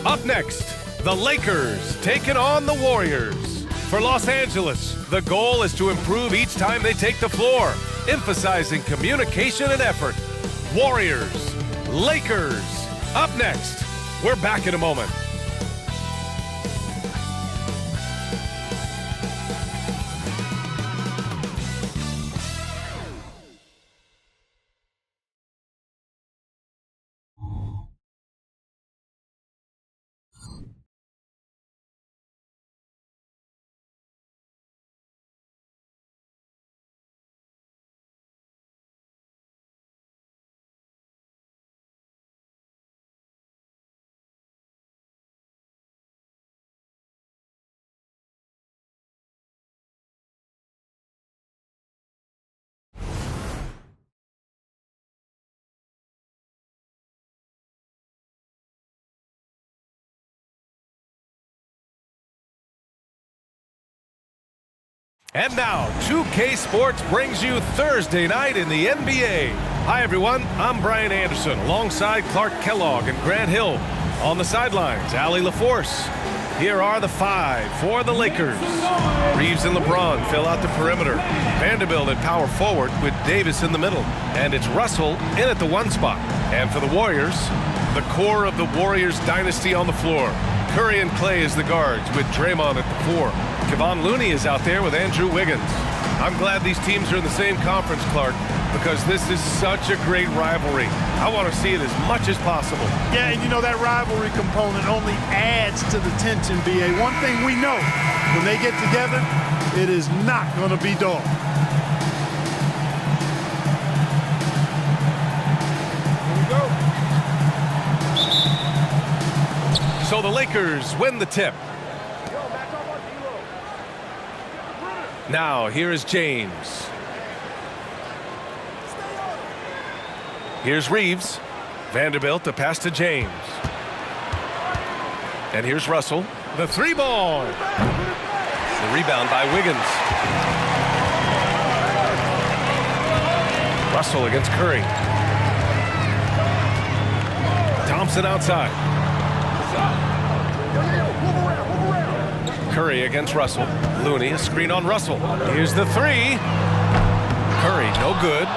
Up next, the Lakers taking on the Warriors. For Los Angeles, the goal is to improve each time they take the floor, emphasizing communication and effort. Warriors, Lakers. Up next, we're back in a moment. And now, 2K Sports brings you Thursday night in the NBA. Hi, everyone. I'm Brian Anderson, alongside Clark Kellogg and Grant Hill. On the sidelines, Allie LaForce. Here are the five for the Lakers. Reeves and LeBron fill out the perimeter. Vanderbilt at power forward with Davis in the middle. And it's Russell in at the one spot. And for the Warriors, the core of the Warriors dynasty on the floor. Curry and Clay as the guards with Draymond at the four. Kevon Looney is out there with Andrew Wiggins. I'm glad these teams are in the same conference, Clark, because this is such a great rivalry. I want to see it as much as possible. Yeah, and you know that rivalry component only adds to the tension, B.A. One thing we know, when they get together, it is not going to be dull. So the Lakers win the tip. Now, here is James. Here's Reeves. Vanderbilt, the pass to James. And here's Russell. The three ball. The rebound by Wiggins. Russell against Curry. Thompson outside. Curry against Russell. Looney, a screen on Russell. Here's the three. Curry, no good.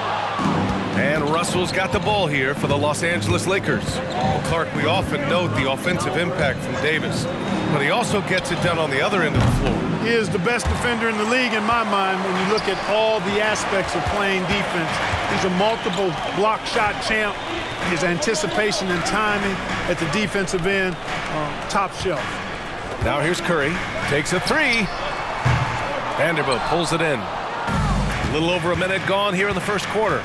And Russell's got the ball here for the Los Angeles Lakers. Well, Clark, we often note the offensive impact from Davis, but he also gets it done on the other end of the floor. He is the best defender in the league in my mind when you look at all the aspects of playing defense. He's a multiple block shot champ. His anticipation and timing at the defensive end, top shelf. Now here's Curry, takes a three. Vanderbilt pulls it in. A little over a minute gone here in the first quarter.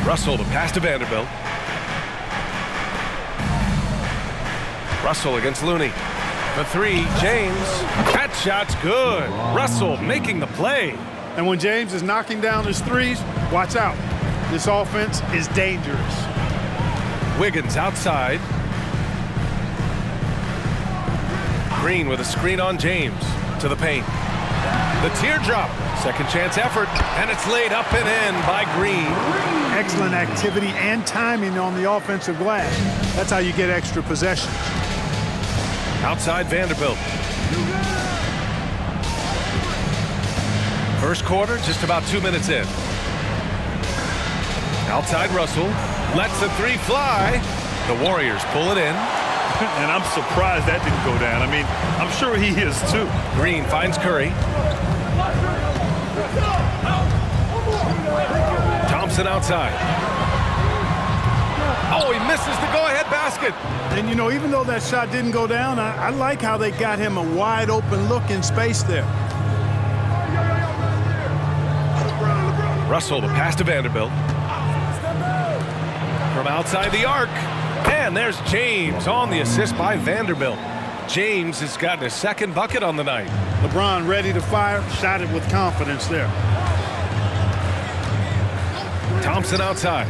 Russell, the pass to Vanderbilt. Russell against Looney. The three, James. That shot's good. Russell making the play. And when James is knocking down his threes, watch out. This offense is dangerous. Wiggins outside. Green with a screen on James to the paint. The teardrop, second chance effort, and it's laid up and in by Green. Excellent activity and timing on the offensive glass. That's how you get extra possessions. Outside Vanderbilt. First quarter, just about 2 minutes in. Outside Russell, lets the three fly. The Warriors pull it in. And I'm surprised that didn't go down. I mean, I'm sure he is too. Green finds Curry. Thompson outside. Oh, he misses the go-ahead basket. And, you know, even though that shot didn't go down, I like how they got him a wide-open look in space there. Russell, the pass to Vanderbilt. From outside the arc. And there's James on the assist by Vanderbilt. James has gotten his second bucket on the night. LeBron ready to fire, shot it with confidence there. Thompson outside.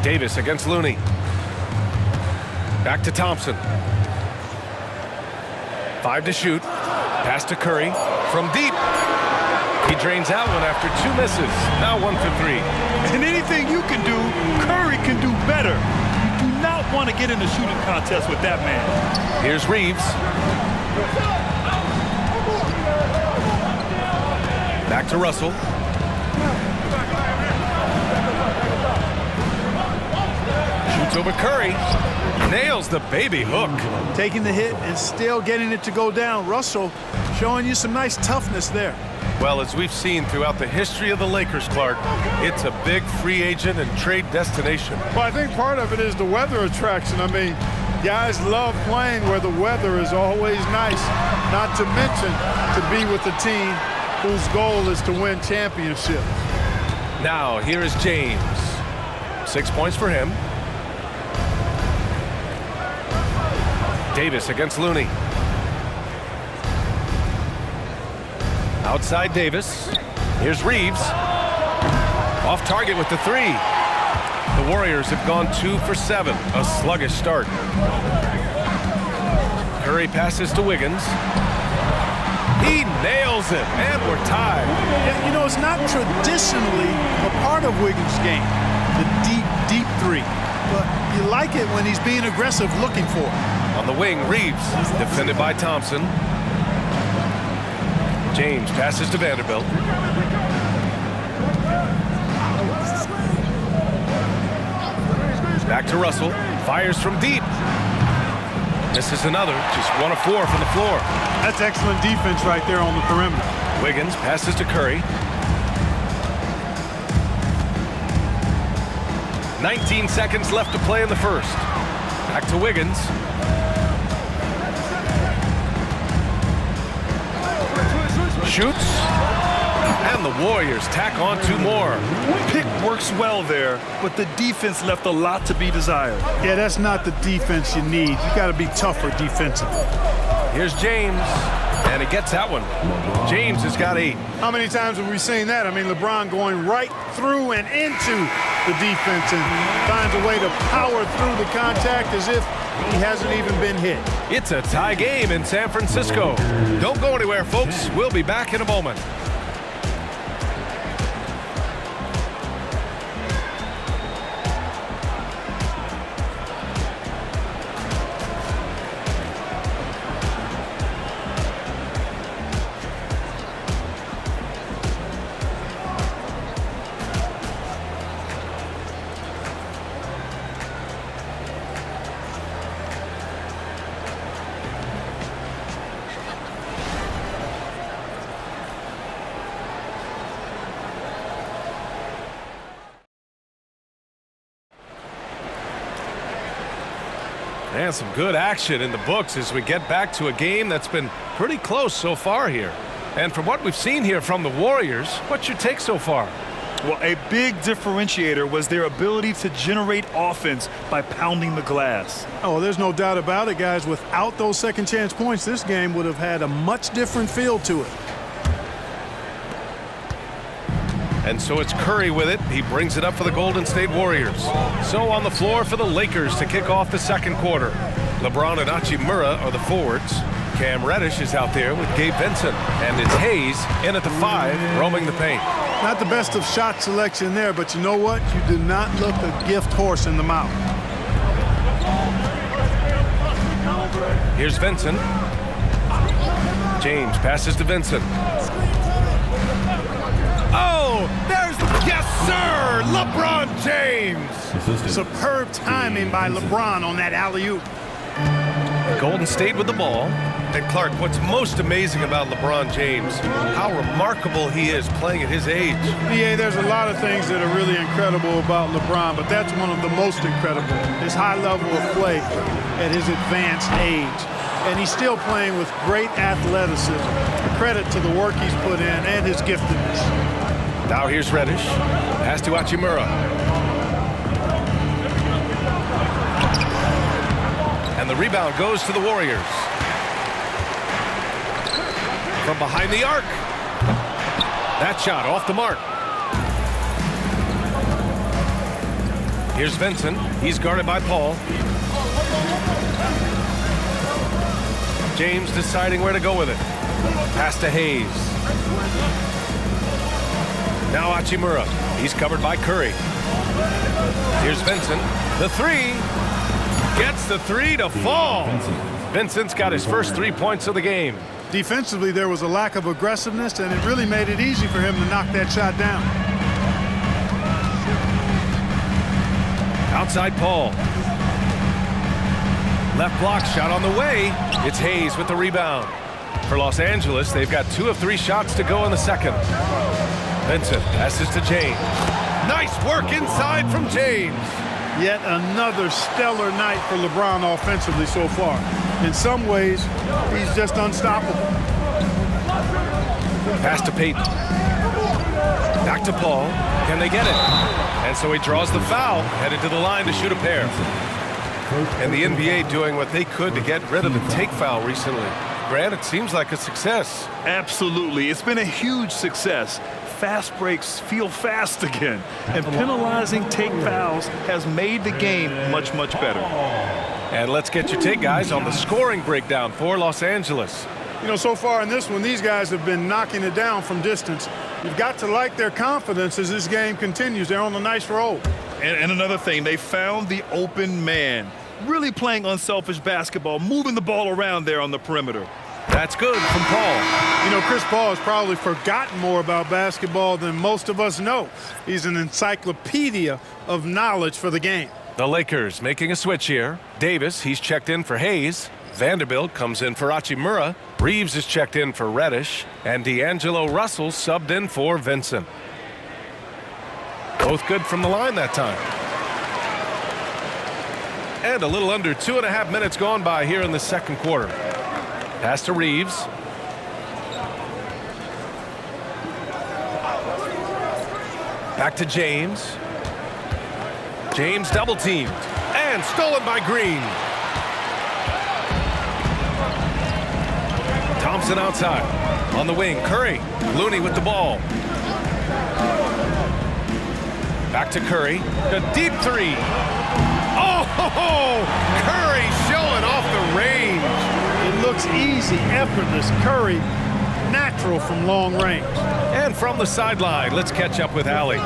Davis against Looney. Back to Thompson. 5 to shoot. Pass to Curry from deep. He drains out one after 2 misses. Now 1 for 3. And anything you can do, Curry can do better. You do not want to get in a shooting contest with that man. Here's Reeves. Back to Russell. Shoots over Curry. Nails the baby hook. Taking the hit and still getting it to go down. Russell showing you some nice toughness there. Well, as we've seen throughout the history of the Lakers, Clark, it's a big free agent and trade destination. Well, I think part of it is the weather attraction. I mean, guys love playing where the weather is always nice, not to mention to be with a team whose goal is to win championships. Now, here is James. 6 points for him. Davis against Looney. Outside Davis. Here's Reeves. Off target with the 3. The Warriors have gone 2 for 7. A sluggish start. Curry passes to Wiggins. He nails it, and we're tied. Yeah, you know, it's not traditionally a part of Wiggins' game, the deep 3. But you like it when he's being aggressive looking for it. On the wing, Reeves, defended by Thompson. James passes to Vanderbilt. Back to Russell. Fires from deep. Misses another. Just 1 of 4 from the floor. That's excellent defense right there on the perimeter. Wiggins passes to Curry. 19 seconds left to play in the first. Back to Wiggins. Shoots. And the Warriors tack on 2 more. Pick works well there, but the defense left a lot to be desired. Yeah, that's not the defense you need. You got to be tougher defensively. Here's James. And he gets that one. James has got 8. How many times have we seen that? I mean, LeBron going right through and into the defense and finds a way to power through the contact as if he hasn't even been hit. It's a tie game in San Francisco. Don't go anywhere, folks. We'll be back in a moment. And some good action in the books as we get back to a game that's been pretty close so far here. And from what we've seen here from the Warriors, what's your take so far? Well, a big differentiator was their ability to generate offense by pounding the glass. Oh, there's no doubt about it, guys. Without those second chance points, this game would have had a much different feel to it. And so it's Curry with it. He brings it up for the Golden State Warriors. So on the floor for the Lakers to kick off the second quarter. LeBron and Hachimura are the forwards. Cam Reddish is out there with Gabe Vincent. And it's Hayes in at the 5, roaming the paint. Not the best of shot selection there, but you know what? You do not look a gift horse in the mouth. Here's Vincent. James passes to Vincent. Oh, there's, yes, sir, LeBron James. Superb timing by LeBron on that alley-oop. Golden State with the ball. And Clark, what's most amazing about LeBron James, how remarkable he is playing at his age. Yeah, there's a lot of things that are really incredible about LeBron, but that's one of the most incredible. His high level of play at his advanced age. And he's still playing with great athleticism. Credit to the work he's put in and his giftedness. Now here's Reddish. Pass to Hachimura. And the rebound goes to the Warriors. From behind the arc. That shot off the mark. Here's Vincent. He's guarded by Paul. James deciding where to go with it. Pass to Hayes. Now Hachimura. He's covered by Curry. Here's Vincent. The three. Gets the three to fall. Vincent's got his first 3 points of the game. Defensively, there was a lack of aggressiveness, and it really made it easy for him to knock that shot down. Outside Paul. Left block shot on the way. It's Hayes with the rebound. For Los Angeles, they've got 2 of 3 shots to go in the second. Vincent passes to James. Nice work inside from James. Yet another stellar night for LeBron offensively so far. In some ways, he's just unstoppable. Pass to Peyton. Back to Paul. Can they get it? And so he draws the foul, headed to the line to shoot a pair. And the NBA doing what they could to get rid of the take foul recently. Grant, it seems like a success. Absolutely. It's been a huge success. Fast breaks feel fast again. And penalizing take fouls has made the game much, much better. And let's get your take, guys, on the scoring breakdown for Los Angeles. You know, so far in this one, these guys have been knocking it down from distance. You've got to like their confidence as this game continues. They're on a nice roll. And another thing, they found the open man. Really playing unselfish basketball, moving the ball around there on the perimeter. That's good from Paul. You know, Chris Paul has probably forgotten more about basketball than most of us know. He's an encyclopedia of knowledge for the game. The Lakers making a switch here. Davis, he's checked in for Hayes. Vanderbilt comes in for Hachimura. Reeves is checked in for Reddish. And D'Angelo Russell subbed in for Vincent. Both good from the line that time. And a little under 2.5 minutes gone by here in the second quarter. Pass to Reeves. Back to James. James double teamed. And stolen by Green. Thompson outside. On the wing, Curry. Looney with the ball. Back to Curry. The deep three. Oh, Curry showing off the range. It looks easy, effortless. Curry, natural from long range. And from the sideline, let's catch up with Allie.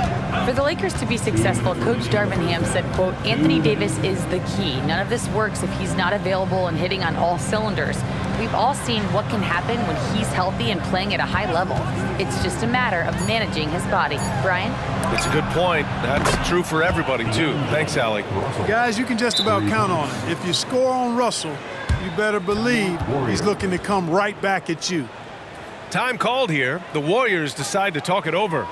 For the Lakers to be successful, Coach Darvin Ham said, quote, Anthony Davis is the key. None of this works if he's not available and hitting on all cylinders. We've all seen what can happen when he's healthy and playing at a high level. It's just a matter of managing his body. Brian? It's a good point. That's true for everybody, too. Thanks, Allie. Guys, you can just about count on it. If you score on Russell, you better believe he's looking to come right back at you. Time called here. The Warriors decide to talk it over.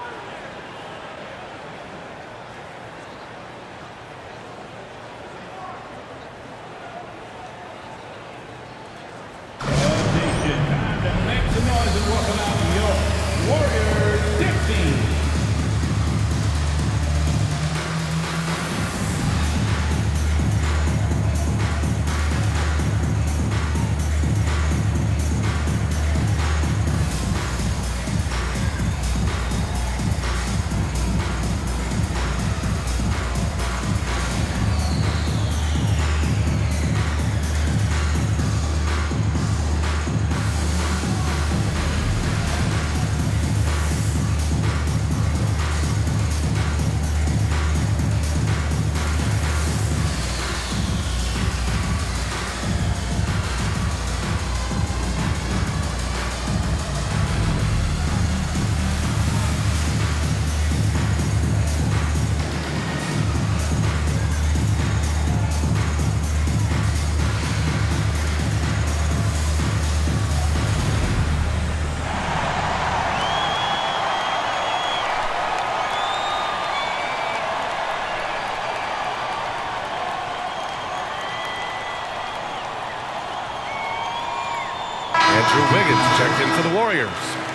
Andrew Wiggins checked in for the Warriors.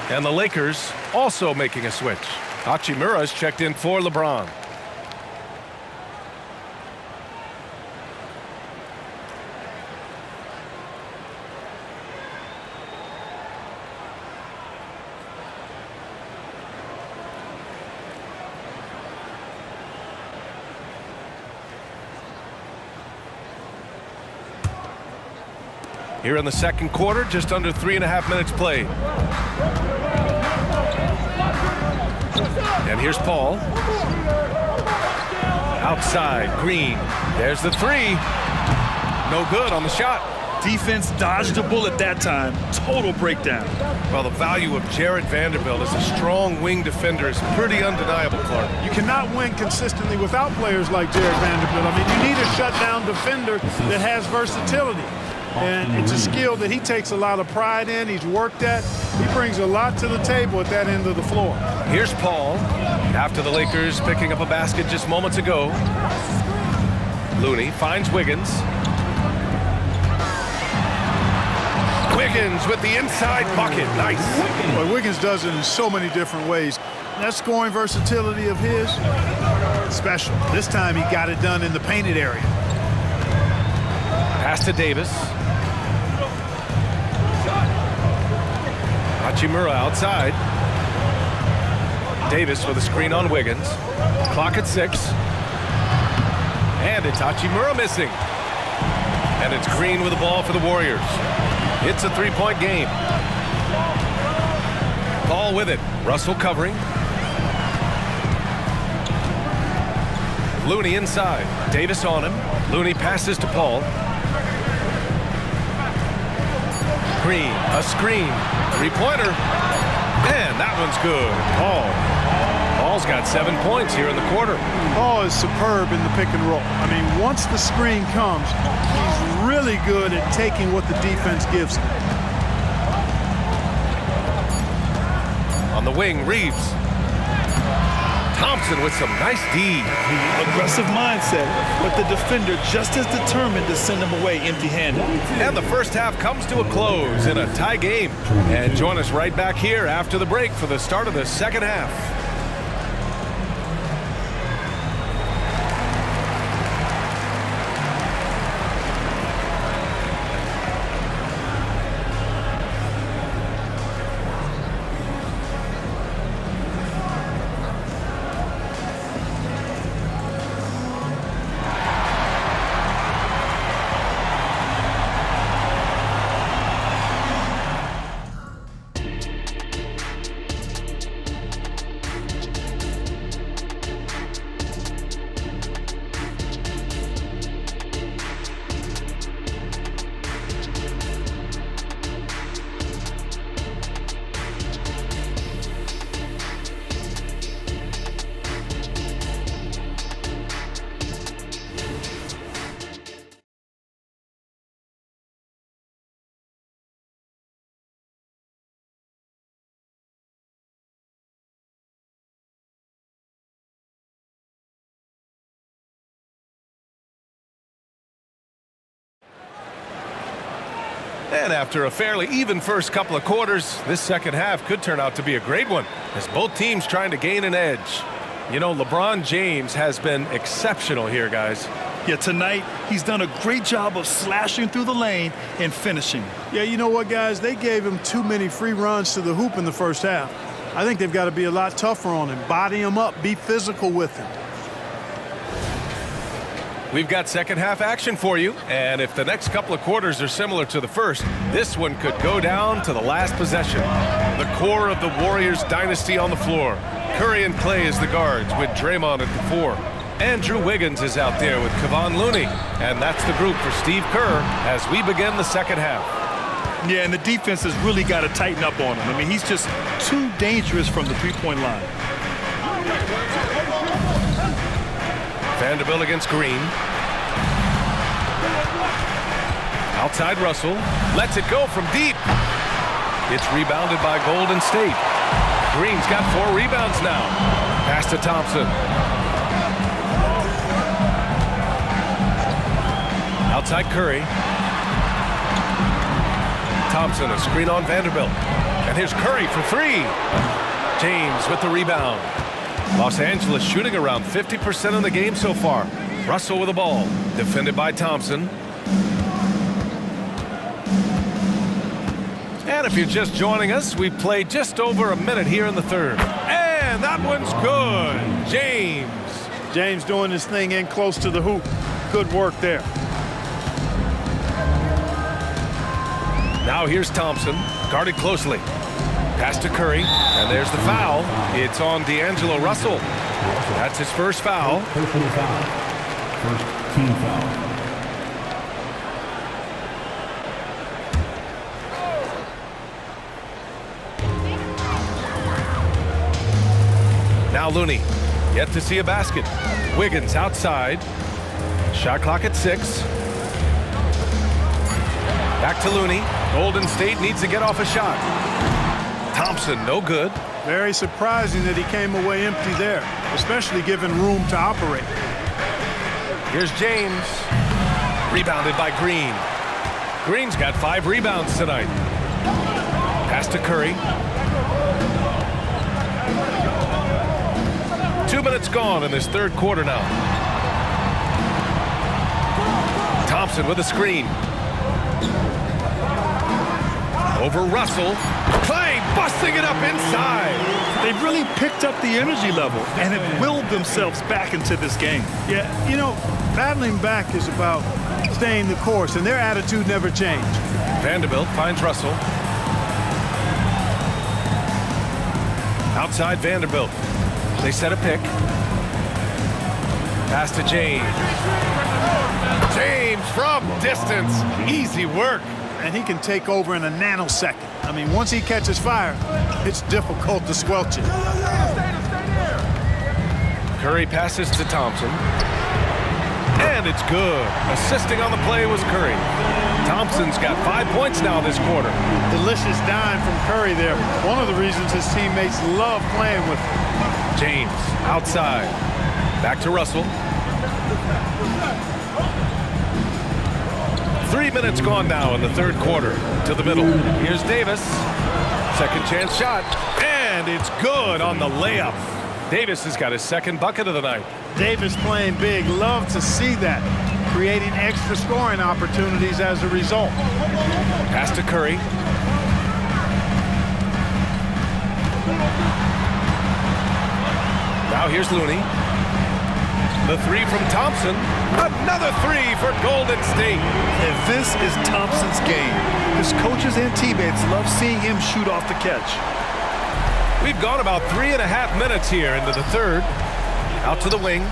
And the Lakers also making a switch. Hachimura's checked in for LeBron. Here in the second quarter, just under 3.5 minutes played. And here's Paul. Outside, Green. There's the three. No good on the shot. Defense dodged a bullet that time. Total breakdown. Well, the value of Jared Vanderbilt as a strong wing defender is pretty undeniable, Clark. You cannot win consistently without players like Jared Vanderbilt. I mean, you need a shutdown defender that has versatility. And it's a skill that he takes a lot of pride in. He's worked at. He brings a lot to the table at that end of the floor. Here's Paul. After the Lakers picking up a basket just moments ago. Looney finds Wiggins. Wiggins with the inside bucket. Nice. Well, Wiggins does it in so many different ways. That scoring versatility of his, special. This time he got it done in the painted area. Pass to Davis. Hachimura outside. Davis with a screen on Wiggins. Clock at 6. And it's Hachimura missing. And it's Green with the ball for the Warriors. It's a three-point game. Paul with it. Russell covering. Looney inside. Davis on him. Looney passes to Paul. Green, a screen. Three-pointer. Man, that one's good. Paul's got 7 points here in the quarter. Paul is superb in the pick and roll. I mean, once the screen comes, he's really good at taking what the defense gives him. On the wing, Reeves. Thompson with some nice D. Aggressive mindset, but the defender just as determined to send him away empty-handed. And the first half comes to a close in a tie game. And join us right back here after the break for the start of the second half. And after a fairly even first couple of quarters, this second half could turn out to be a great one as both teams trying to gain an edge. You know, LeBron James has been exceptional here, guys. Yeah, tonight he's done a great job of slashing through the lane and finishing. Yeah, you know what, guys? They gave him too many free runs to the hoop in the first half. I think they've got to be a lot tougher on him. Body him up. Be physical with him. We've got second half action for you, and if the next couple of quarters are similar to the first, this one could go down to the last possession. The core of the Warriors dynasty on the floor. Curry and Clay as the guards with Draymond at the 4. Andrew Wiggins is out there with Kevon Looney, and that's the group for Steve Kerr as we begin the second half. Yeah, and the defense has really got to tighten up on him. I mean, he's just too dangerous from the three-point line. Vanderbilt against Green. Outside Russell. Lets it go from deep. It's rebounded by Golden State. Green's got 4 rebounds now. Pass to Thompson. Outside Curry. Thompson, a screen on Vanderbilt. And here's Curry for 3. James with the rebound. Los Angeles shooting around 50% of the game so far. Russell with the ball. Defended by Thompson. And if you're just joining us, we've played just over a minute here in the third. And that one's good. James doing his thing in close to the hoop. Good work there. Now here's Thompson, guarded closely. Pass to Curry, and there's the foul. It's on D'Angelo Russell. That's his first foul. Personal foul. First team foul. Now Looney, yet to see a basket. Wiggins outside. Shot clock at 6. Back to Looney. Golden State needs to get off a shot. Thompson, no good. Very surprising that he came away empty there, especially given room to operate. Here's James. Rebounded by Green. Green's got 5 rebounds tonight. Pass to Curry. 2 minutes gone in this third quarter now. Thompson with a screen. Over Russell. Clay busting it up inside. They've really picked up the energy level and have willed themselves back into this game. Yeah, you know, battling back is about staying the course, and their attitude never changed. Vanderbilt finds Russell. Outside Vanderbilt. They set a pick. Pass to James. James from distance. Easy work. And he can take over in a nanosecond. I mean, once he catches fire, it's difficult to squelch it. Curry passes to Thompson. And it's good. Assisting on the play was Curry. Thompson's got 5 points now this quarter. Delicious dime from Curry there. One of the reasons his teammates love playing with him. James outside. Back to Russell. 3 minutes gone now in the third quarter. To the middle. Here's Davis. Second chance shot. And it's good on the layup. Davis has got his second bucket of the night. Davis playing big. Love to see that. Creating extra scoring opportunities as a result. Pass to Curry. Now here's Looney. The 3 from Thompson. Another 3 for Golden State. And this is Thompson's game. His coaches and teammates love seeing him shoot off the catch. We've gone about 3.5 minutes here into the third. Out to the wing.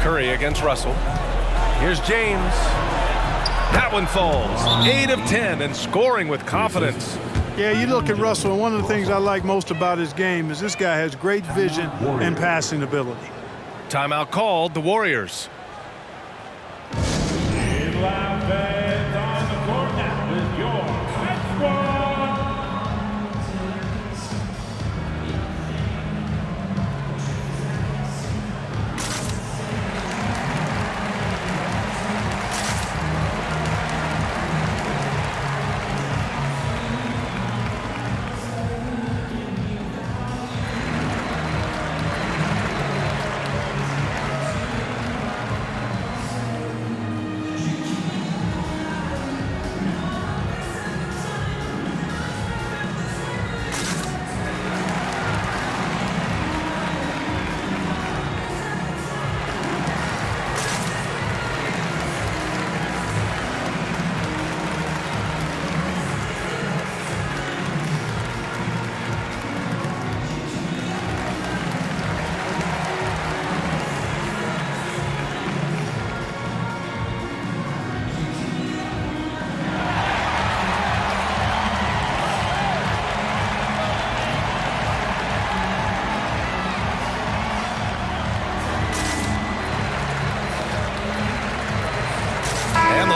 Curry against Russell. Here's James. That one falls. 8 of 10 and scoring with confidence. Yeah, you look at Russell, and one of the things I like most about his game is this guy has great vision and passing ability. Timeout called, the Warriors.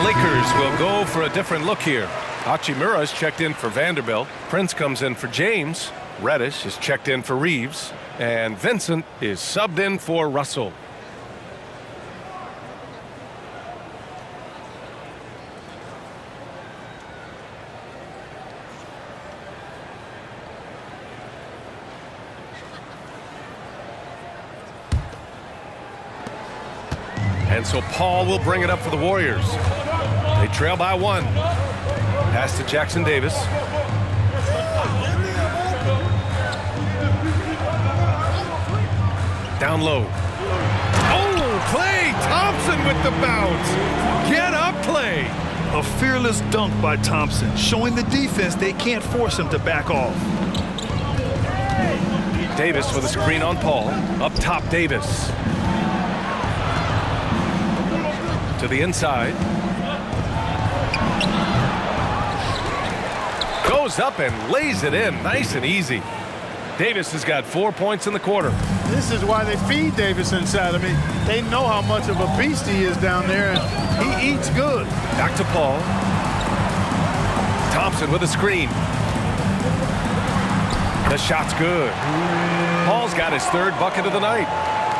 Lakers will go for a different look here. Hachimura's checked in for Vanderbilt. Prince comes in for James. Reddish is checked in for Reeves. And Vincent is subbed in for Russell. And so Paul will bring it up for the Warriors. They trail by 1. Pass to Jackson Davis. Down low. Oh, Klay Thompson with the bounce. Get up, Klay. A fearless dunk by Thompson, showing the defense they can't force him to back off. Davis with a screen on Paul. Up top, Davis. To the inside. Goes up and lays it in. Nice and easy. Davis has got 4 points in the quarter. This is why they feed Davis inside. I mean, they know how much of a beast he is down there, and he eats good. Back to Paul. Thompson with a screen. The shot's good. Paul's got his third bucket of the night.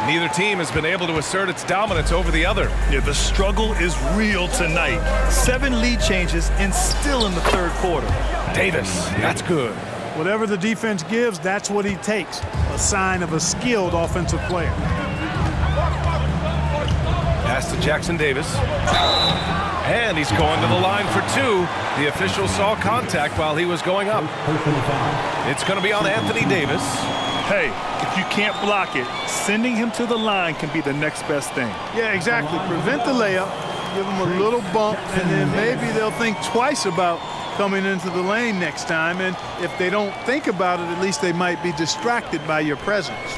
Neither team has been able to assert its dominance over the other. Yeah, the struggle is real tonight. 7 lead changes and still in the third quarter. Davis, that's good. Whatever the defense gives, that's what he takes. A sign of a skilled offensive player. Pass to Jackson Davis. And he's going to the line for 2. The official saw contact while he was going up. It's going to be on Anthony Davis. Hey, if you can't block it, sending him to the line can be the next best thing. Yeah, exactly. Prevent the layup, give him a little bump, and then maybe they'll think twice about coming into the lane next time. And if they don't think about it, at least they might be distracted by your presence.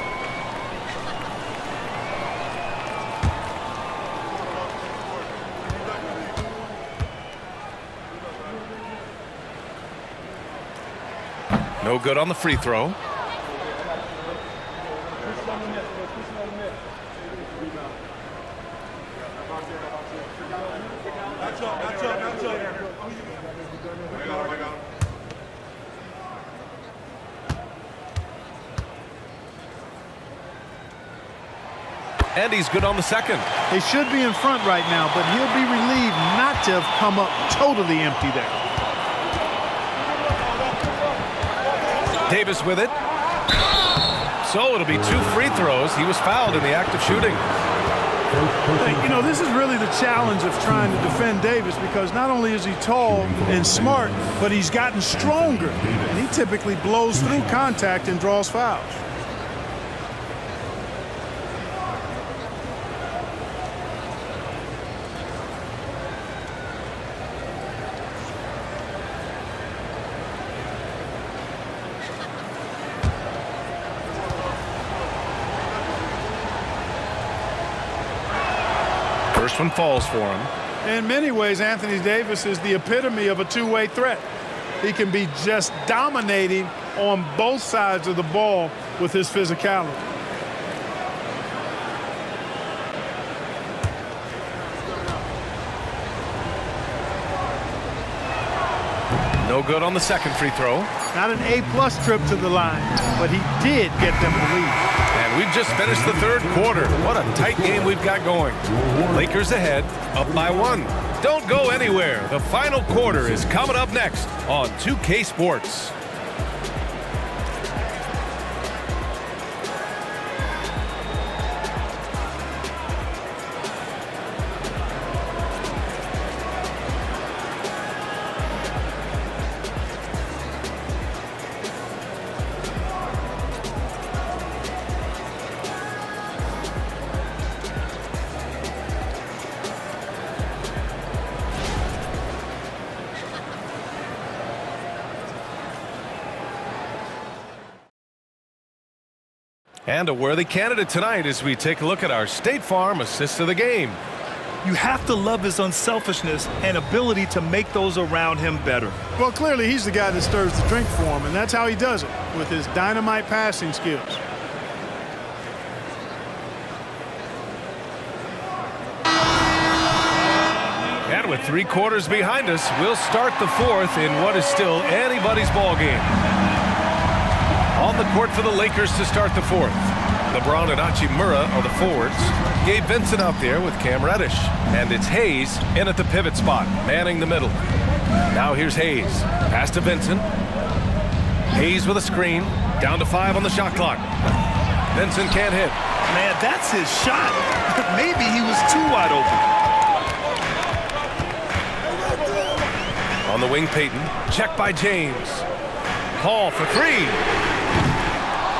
No good on the free throw. And he's good on the second. They should be in front right now, but he'll be relieved not to have come up totally empty there. Davis with it. So it'll be 2 free throws. He was fouled in the act of shooting. You know, this is really the challenge of trying to defend Davis, because not only is he tall and smart, but he's gotten stronger. And he typically blows through contact and draws fouls. First one falls for him. In many ways, Anthony Davis is the epitome of a two-way threat. He can be just dominating on both sides of the ball with his physicality. No good on the second free throw. Not an A-plus trip to the line, but he did get them the lead. And we've just finished the third quarter. What a tight game we've got going. Lakers ahead, up by 1. Don't go anywhere. The final quarter is coming up next on 2K Sports. And a worthy candidate tonight as we take a look at our State Farm assist of the game. You have to love his unselfishness and ability to make those around him better. Well, clearly he's the guy that stirs the drink for him, and that's how he does it, with his dynamite passing skills. And with 3 quarters behind us, we'll start the fourth in what is still anybody's ball game. On the court for the Lakers to start the fourth. LeBron and Hachimura are the forwards. Gabe Vincent out there with Cam Reddish. And it's Hayes in at the pivot spot, manning the middle. Now here's Hayes. Pass to Vincent. Hayes with a screen. Down to 5 on the shot clock. Vincent can't hit. Man, that's his shot. Maybe he was too wide open. On the wing, Payton. Check by James. Paul for 3.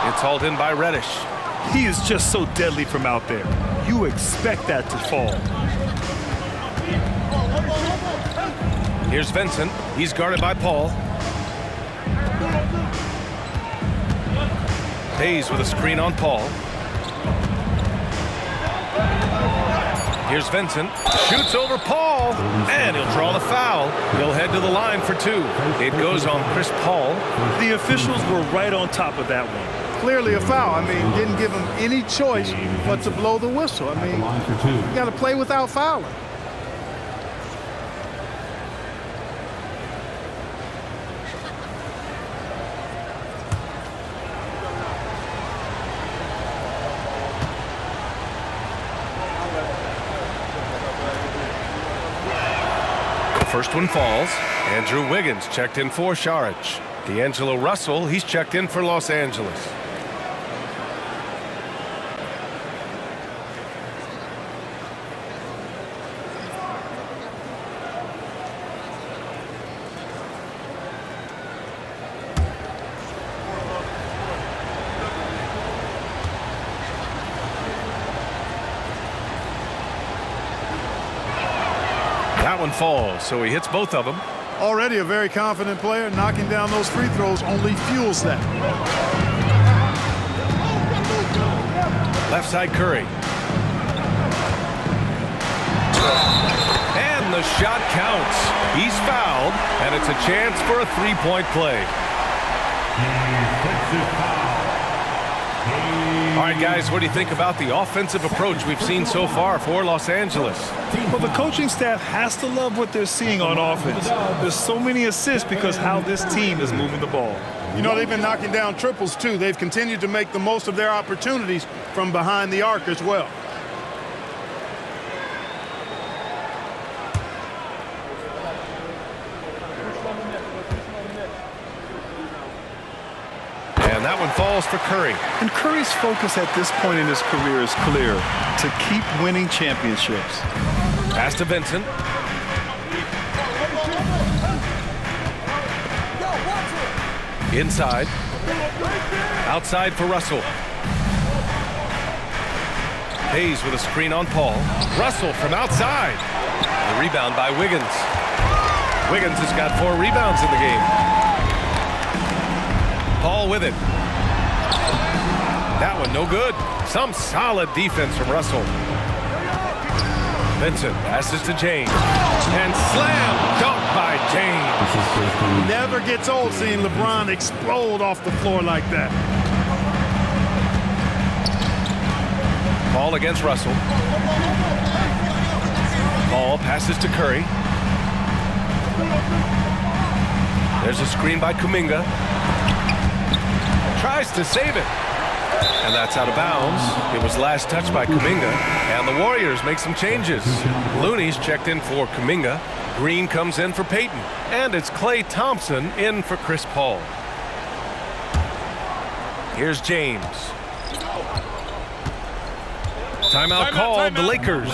It's hauled in by Reddish. He is just so deadly from out there. You expect that to fall. Here's Vincent. He's guarded by Paul. Hayes with a screen on Paul. Here's Vincent. Shoots over Paul. And he'll draw the foul. He'll head to the line for 2. It goes on Chris Paul. The officials were right on top of that one. Clearly a foul. I mean, didn't give him any choice but to blow the whistle. I mean, Line for 2. you got to play without fouling. First one falls. Andrew Wiggins checked in for Saric. D'Angelo Russell, he's checked in for Los Angeles. That one falls, so he hits both of them. Already a very confident player. Knocking down those free throws only fuels that. Left side Curry. And the shot counts. He's fouled, and it's a chance for a three-point play. All right, guys, what do you think about the offensive approach we've seen so far for Los Angeles? Well, the coaching staff has to love what they're seeing on offense. There's so many assists because how this team is moving the ball. You know, they've been knocking down triples, too. They've continued to make the most of their opportunities from behind the arc as well. And that one falls for Curry. And Curry's focus at this point in his career is clear: to keep winning championships. Pass to Vincent. Inside. Outside for Russell. Hayes with a screen on Paul. Russell from outside. The rebound by Wiggins. Wiggins has got 4 rebounds in the game. Paul with it. That one no good. Some solid defense from Russell. Vincent passes to James. And slam dunk by James. Never gets old seeing LeBron explode off the floor like that. Paul against Russell. Paul passes to Curry. There's a screen by Kuminga. Tries to save it. And that's out of bounds. It was last touched by Kuminga. And the Warriors make some changes. Looney's checked in for Kuminga. Green comes in for Payton. And it's Klay Thompson in for Chris Paul. Here's James. Timeout called. The Lakers.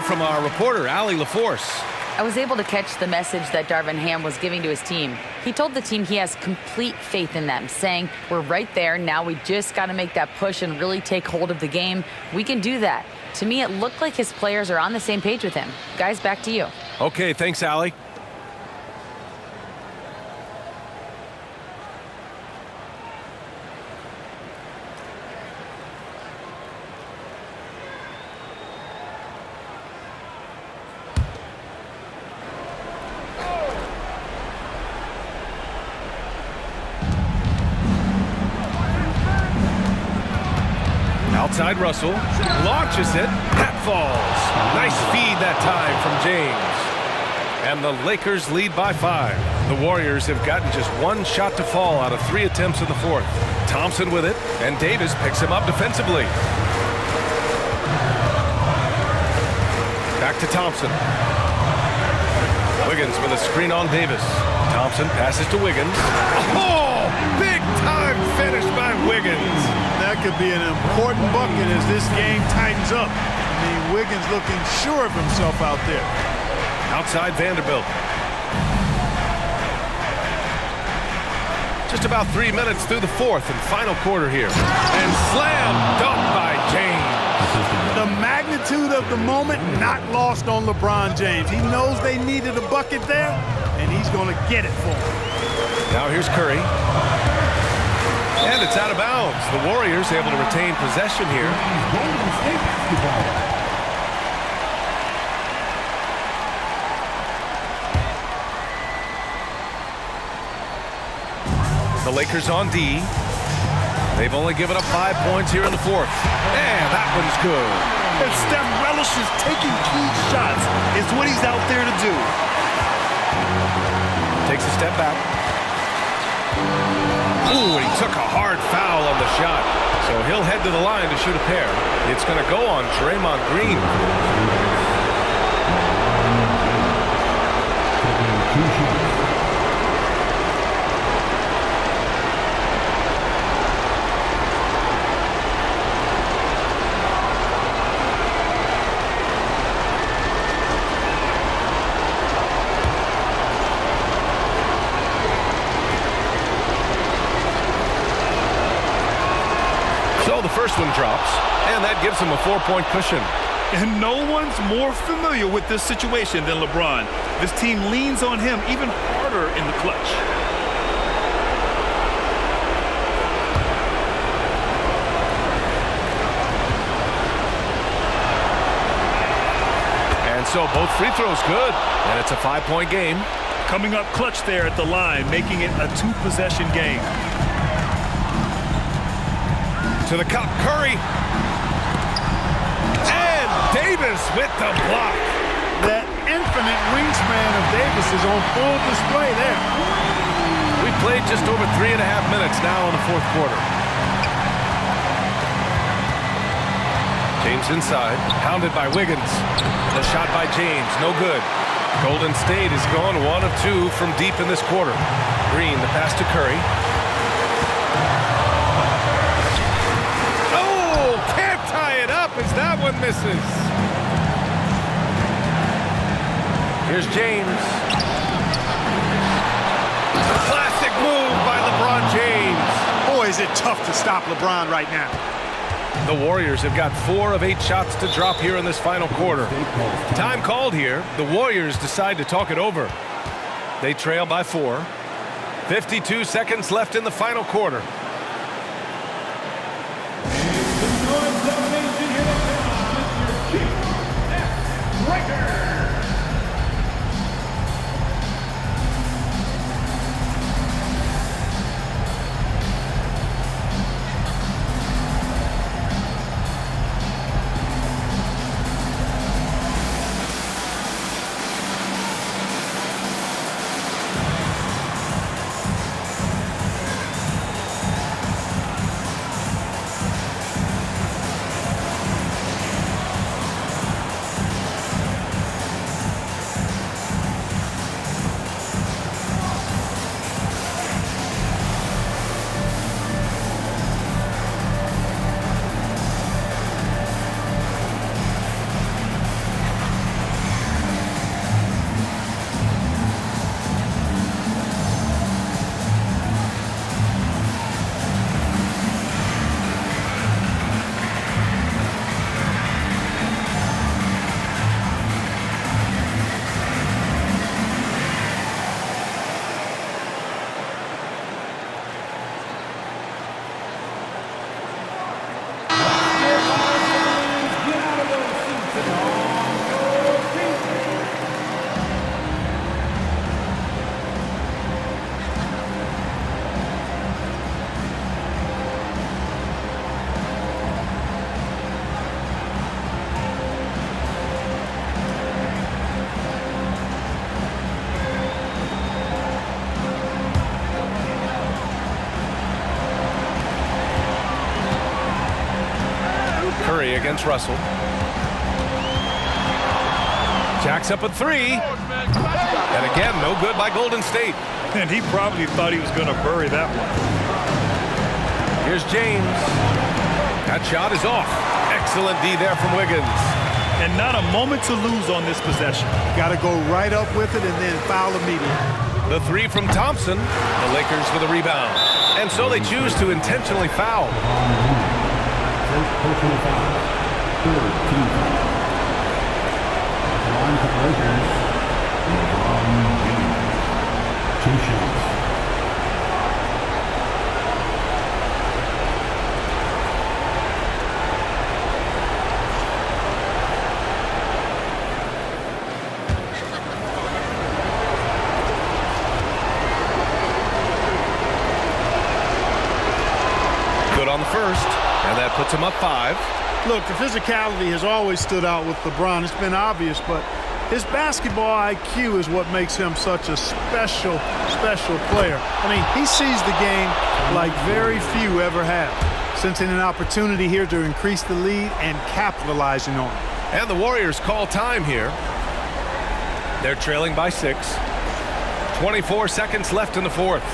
from our reporter, Allie LaForce. I was able to catch the message that Darvin Ham was giving to his team. He told the team he has complete faith in them, saying, we're right there, now we just got to make that push and really take hold of the game. We can do that. To me, it looked like his players are on the same page with him. Guys, back to you. Okay, thanks, Allie. Outside Russell, launches it, that falls. Nice feed that time from James. And the Lakers lead by 5. The Warriors have gotten just one shot to fall out of 3 attempts in the fourth. Thompson with it, and Davis picks him up defensively. Back to Thompson. Wiggins with a screen on Davis. Thompson passes to Wiggins. Oh, big time finish by Wiggins. That could be an important bucket as this game tightens up. I mean, Wiggins looking sure of himself out there. Outside Vanderbilt. Just about 3 minutes through the fourth and final quarter here. And slam dunk by James. The magnitude of the moment not lost on LeBron James. He knows they needed a bucket there, and he's going to get it for them. Now here's Curry. And it's out of bounds. The Warriors able to retain possession here. The Lakers on D. They've only given up 5 points here in the fourth. And that one's good. And Steph relishes taking key shots. It's what he's out there to do. Takes a step back. Ooh, he took a hard foul on the shot. So he'll head to the line to shoot a pair. It's going to go on Draymond Green. So the first one drops, and that gives him a 4-point cushion. And no one's more familiar with this situation than LeBron. This team leans on him even harder in the clutch. And so both free throws good, and it's a 5-point game. Coming up clutch there at the line, making it a 2-possession game. To the cup, Curry. And Davis with the block. That infinite wingspan of Davis is on full display there. We played just over 3.5 minutes now in the fourth quarter. James inside, pounded by Wiggins. The shot by James, no good. Golden State is gone 1 of 2 from deep in this quarter. Green, the pass to Curry. As that one misses. Here's James. Classic move by LeBron James. Boy, is it tough to stop LeBron right now. The Warriors have got 4 of 8 shots to drop here in this final quarter. Time called here. The Warriors decide to talk it over. They trail by 4. 52 seconds left in the final quarter. against Russell. Jacks up a three. And again, no good by Golden State. And he probably thought he was going to bury that one. Here's James. That shot is off. Excellent D there from Wiggins. And not a moment to lose on this possession. Got to go right up with it and then foul immediately. The three from Thompson. The Lakers for the rebound. And so they choose to intentionally foul. First personal foul. Third team foul. The line for the Lakers. LeBron James. 2 shots. On the first, and that puts him up 5. Look, the physicality has always stood out with LeBron. It's been obvious, but his basketball IQ is what makes him such a special player. I mean, he sees the game like very few ever have, sensing an opportunity here to increase the lead and capitalizing on it. And the Warriors call time here. They're trailing by 6. 24 seconds left in the fourth.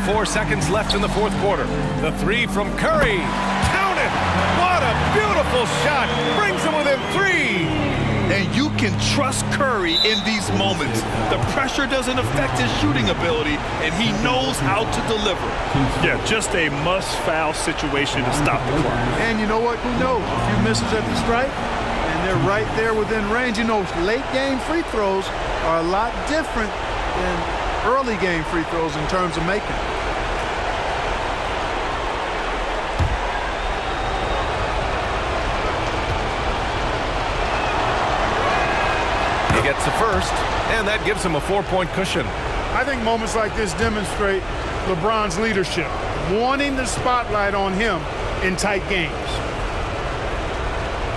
Four seconds left in the fourth quarter. The three from Curry. Count it! What a beautiful shot! Brings him within 3. And you can trust Curry in these moments. The pressure doesn't affect his shooting ability, and he knows how to deliver. Yeah, just a must-foul situation to stop the clock. And you know what? Who knows? A few misses at the stripe, and they're right there within range. You know, late-game free throws are a lot different than early game free throws in terms of making. He gets the first, and that gives him a 4-point cushion. I think moments like this demonstrate LeBron's leadership, wanting the spotlight on him in tight games.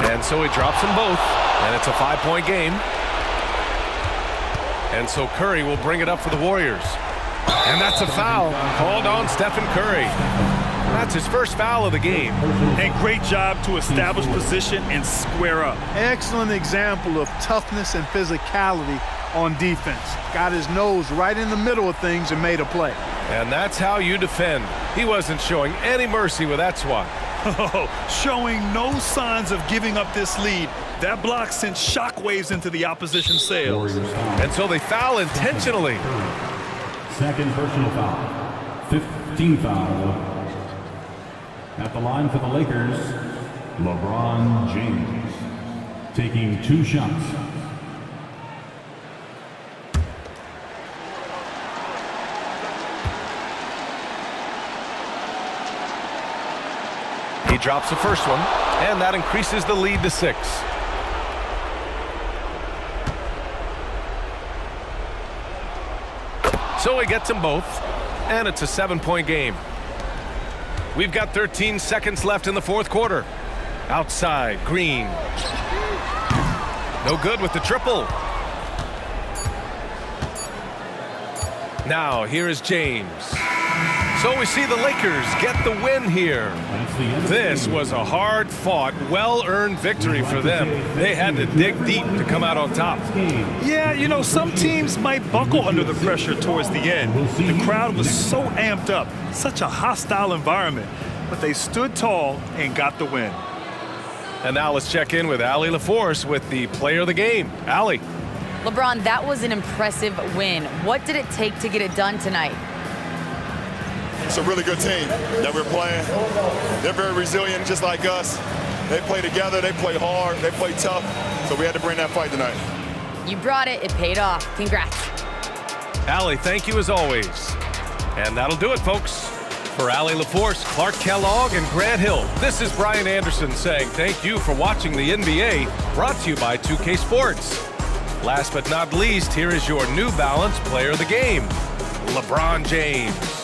And so he drops them both, and it's a 5-point game. And so Curry will bring it up for the Warriors. And that's a foul called on Stephen Curry. That's his first foul of the game. And great job to establish position and square up. Excellent example of toughness and physicality on defense. Got his nose right in the middle of things and made a play. And that's how you defend. He wasn't showing any mercy with that swat. Oh, showing no signs of giving up this lead. That block sent shockwaves into the opposition sails. And so they foul intentionally. Second personal foul. 15th foul. At the line for the Lakers, LeBron James, taking 2 shots. He drops the first one, and that increases the lead to 6. So he gets them both, and it's a 7-point game. We've got 13 seconds left in the fourth quarter. Outside, Green. No good with the triple. Now, here is James. So we see the Lakers get the win here. This was a hard-fought, well-earned victory for them. They had to dig deep to come out on top. Yeah, you know, some teams might buckle under the pressure towards the end. The crowd was so amped up, such a hostile environment, but they stood tall and got the win. And now let's check in with Allie LaForce with the player of the game. Allie. LeBron, that was an impressive win. What did it take to get it done tonight? It's a really good team that we're playing. They're very resilient, just like us. They play together, they play hard, they play tough, so we had to bring that fight tonight. You brought it. It paid off. Congrats. Allie, thank you as always. And that'll do it, folks. For Allie LaForce, Clark Kellogg, and Grant Hill, this is Brian Anderson saying thank you for watching the NBA, brought to you by 2K Sports. Last but not least, here is your New Balance player of the game, LeBron James.